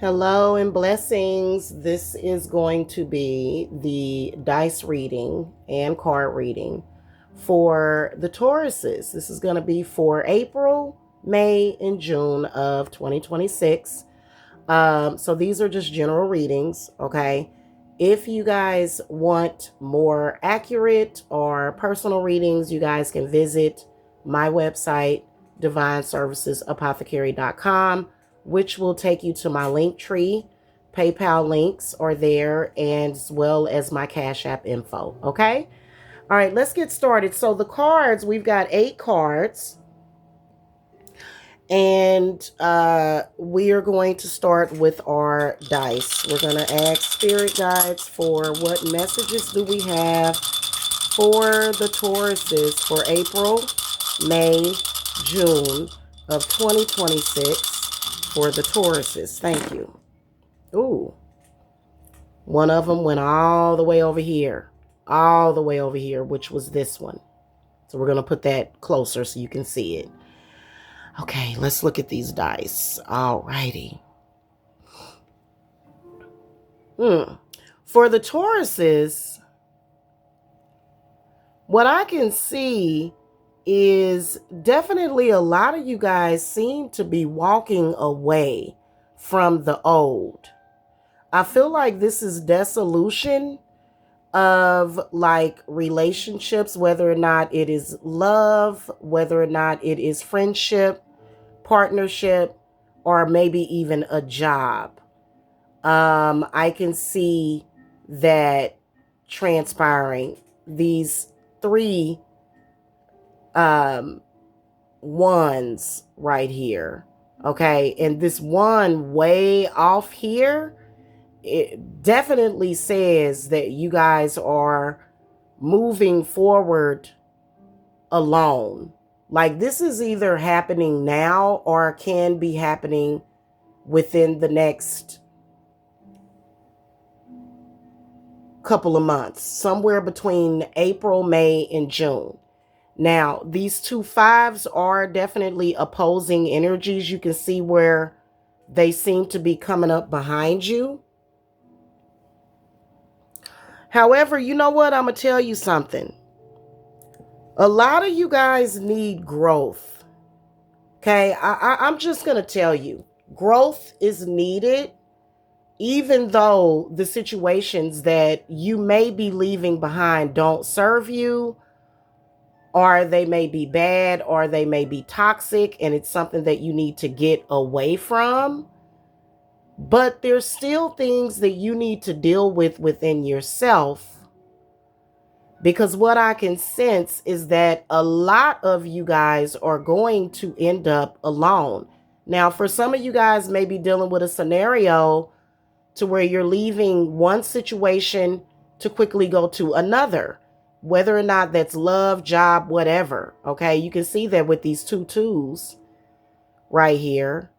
Hello and blessings. This is going to be the dice reading and card reading for the Tauruses. This is going to be for April, May, and June of 2026. So these are just general readings, okay? If you guys want more accurate or personal readings, you guys can visit my website, divineservicesapothecary.com, which will take you to my link tree. PayPal links are there, and as well as my Cash App info, okay? All right, let's get started. So the cards, we've got 8 cards. And we are going to start with our dice. We're going to ask spirit guides for what messages do we have for the Tauruses for April, May, June of 2026 for the Tauruses. Thank you. Ooh, one of them went all the way over here, which was this one. So we're going to put that closer so you can see it. Okay, let's look at these dice. All righty. For the Tauruses, what I can see is definitely a lot of you guys seem to be walking away from the old. I feel like this is dissolution of like relationships, whether or not it is love, whether or not it is friendship, partnership, or maybe even a job. I can see that transpiring. These 3 ones right here. Okay. And this one way off here, it definitely says that you guys are moving forward alone. Like this is either happening now or can be happening within the next couple of months, somewhere between April, May, and June. Now, these 2 5s are definitely opposing energies. You can see where they seem to be coming up behind you. However, you know what? I'm going to tell you something. A lot of you guys need growth. Okay, I'm just going to tell you, growth is needed, even though the situations that you may be leaving behind don't serve you, or they may be bad, or they may be toxic, and it's something that you need to get away from. But there's still things that you need to deal with within yourself. Because what I can sense is that a lot of you guys are going to end up alone. Now, for some of you guys may be dealing with a scenario to where you're leaving one situation to quickly go to another, whether or not that's love, job, whatever. Okay, you can see that with these 2 2s right here.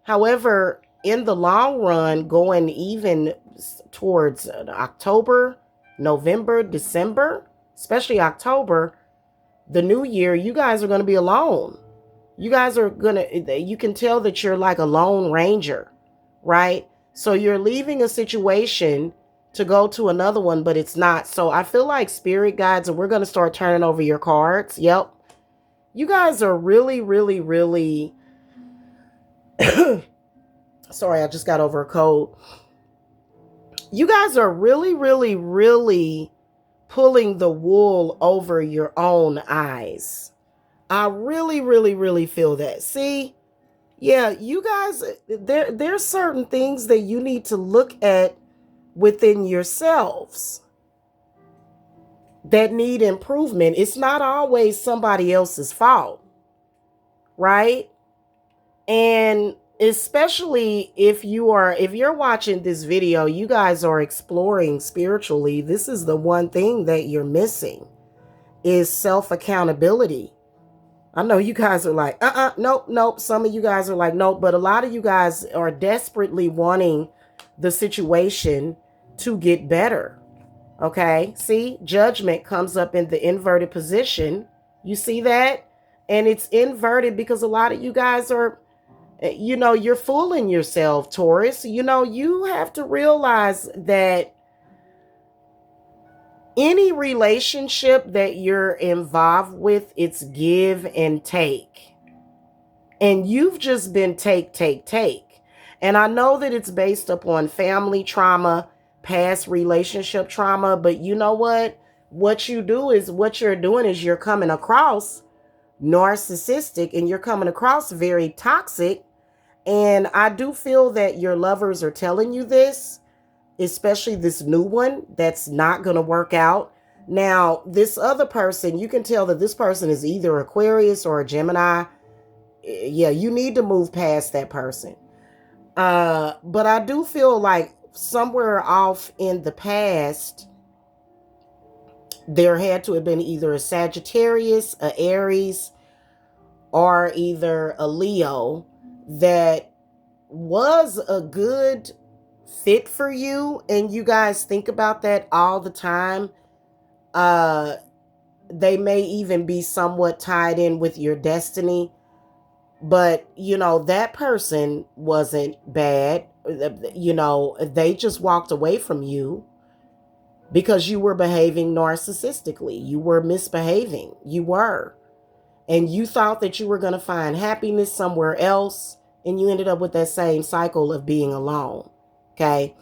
However, in the long run, going even towards October, November, December, especially October, the new year, you guys are going to be alone. You guys are going to, you can tell that you're like a lone ranger, right? So you're leaving a situation to go to another one, but it's not. So I feel like spirit guides, and we're going to start turning over your cards. Yep. You guys are really, really, really, sorry, I just got over a cold. You guys are really, really, really pulling the wool over your own eyes. I really, really, really feel that. See, yeah, you guys, there's certain things that you need to look at within yourselves that need improvement. It's not always somebody else's fault, right? And especially if you're watching this video, you guys are exploring spiritually. This is the one thing that you're missing is self-accountability. I know you guys are like, nope. Some of you guys are like, nope. But a lot of you guys are desperately wanting the situation to get better. Okay. See, judgment comes up in the inverted position. You see that? And it's inverted because a lot of you guys are You know, you're fooling yourself, Taurus. You know, you have to realize that any relationship that you're involved with, it's give and take. And you've just been take. And I know that it's based upon family trauma, past relationship trauma, but you know what? What you're doing is you're coming across narcissistic and you're coming across very toxic. And I do feel that your lovers are telling you this, especially this new one that's not going to work out. Now, this other person, you can tell that this person is either Aquarius or a Gemini. Yeah, you need to move past that person. But I do feel like somewhere off in the past, there had to have been either a Sagittarius, a Aries, or either a Leo that was a good fit for you. And you guys think about that all the time. Uh, they may even be somewhat tied in with your destiny. But, you know, that person wasn't bad. You know, they just walked away from you because you were behaving narcissistically. You were misbehaving. You were. And you thought that you were going to find happiness somewhere else. And you ended up with that same cycle of being alone. Okay.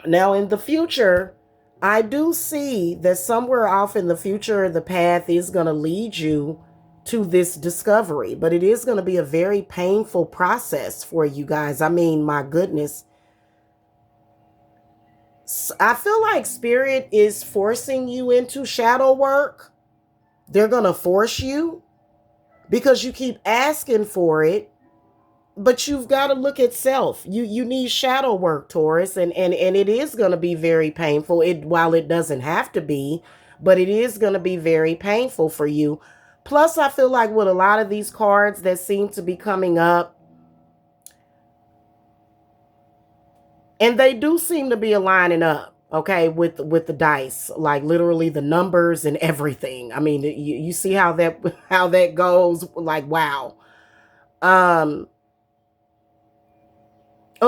Now, in the future, I do see that somewhere off in the future, the path is going to lead you to this discovery, but it is going to be a very painful process for you guys. I mean, my goodness. I feel like Spirit is forcing you into shadow work. They're going to force you because you keep asking for it. But you've got to look at self. You need shadow work, Taurus, and it is going to be very painful. While it doesn't have to be, but it is going to be very painful for you. Plus, I feel like with a lot of these cards that seem to be coming up, and they do seem to be aligning up, okay, with the dice, like literally the numbers and everything. I mean, you see how that goes, like, wow. A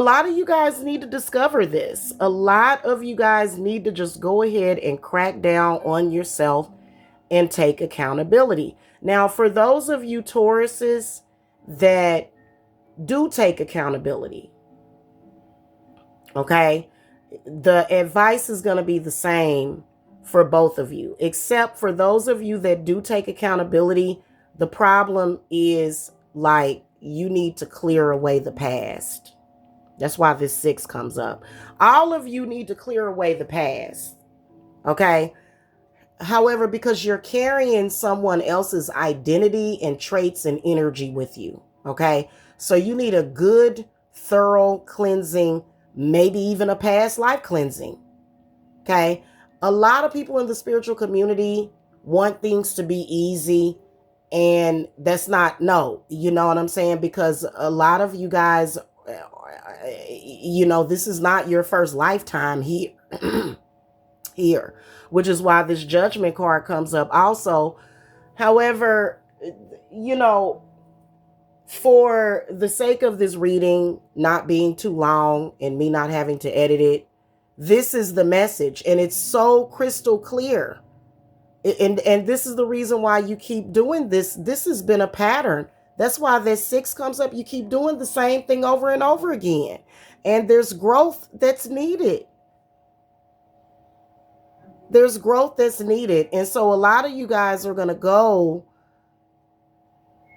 lot of you guys need to discover this. A lot of you guys need to just go ahead and crack down on yourself and take accountability. Now, for those of you Tauruses that do take accountability, okay, the advice is going to be the same for both of you, except for those of you that do take accountability. The problem is, like, you need to clear away the past. That's why this 6 comes up. All of you need to clear away the past. Okay. However, because you're carrying someone else's identity and traits and energy with you. Okay. So you need a good, thorough cleansing, maybe even a past life cleansing. Okay. A lot of people in the spiritual community want things to be easy. And that's not, no, you know what I'm saying? Because a lot of you guys, you know, this is not your first lifetime here. Here, which is why this judgment card comes up also. However, you know, for the sake of this reading not being too long and me not having to edit it, this is the message, and it's so crystal clear. And this is the reason why you keep doing this. This has been a pattern. That's why that 6 comes up. You keep doing the same thing over and over again. And there's growth that's needed. There's growth that's needed. And so a lot of you guys are going to go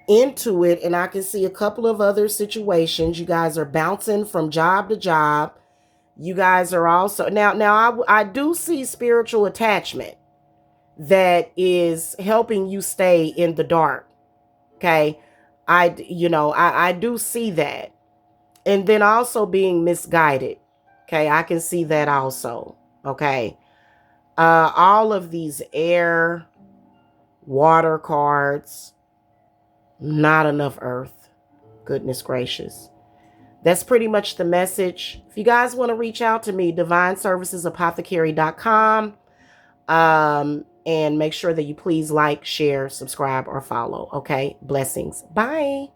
into it. And I can see a couple of other situations. You guys are bouncing from job to job. You guys are also now I do see spiritual attachment that is helping you stay in the dark. Okay. I do see that. And then also being misguided. Okay. I can see that also. Okay. All of these air, water cards, not enough earth. Goodness gracious. That's pretty much the message. If you guys want to reach out to me, divineservicesapothecary.com. And make sure that you please like, share, subscribe, or follow. Okay. Blessings. Bye.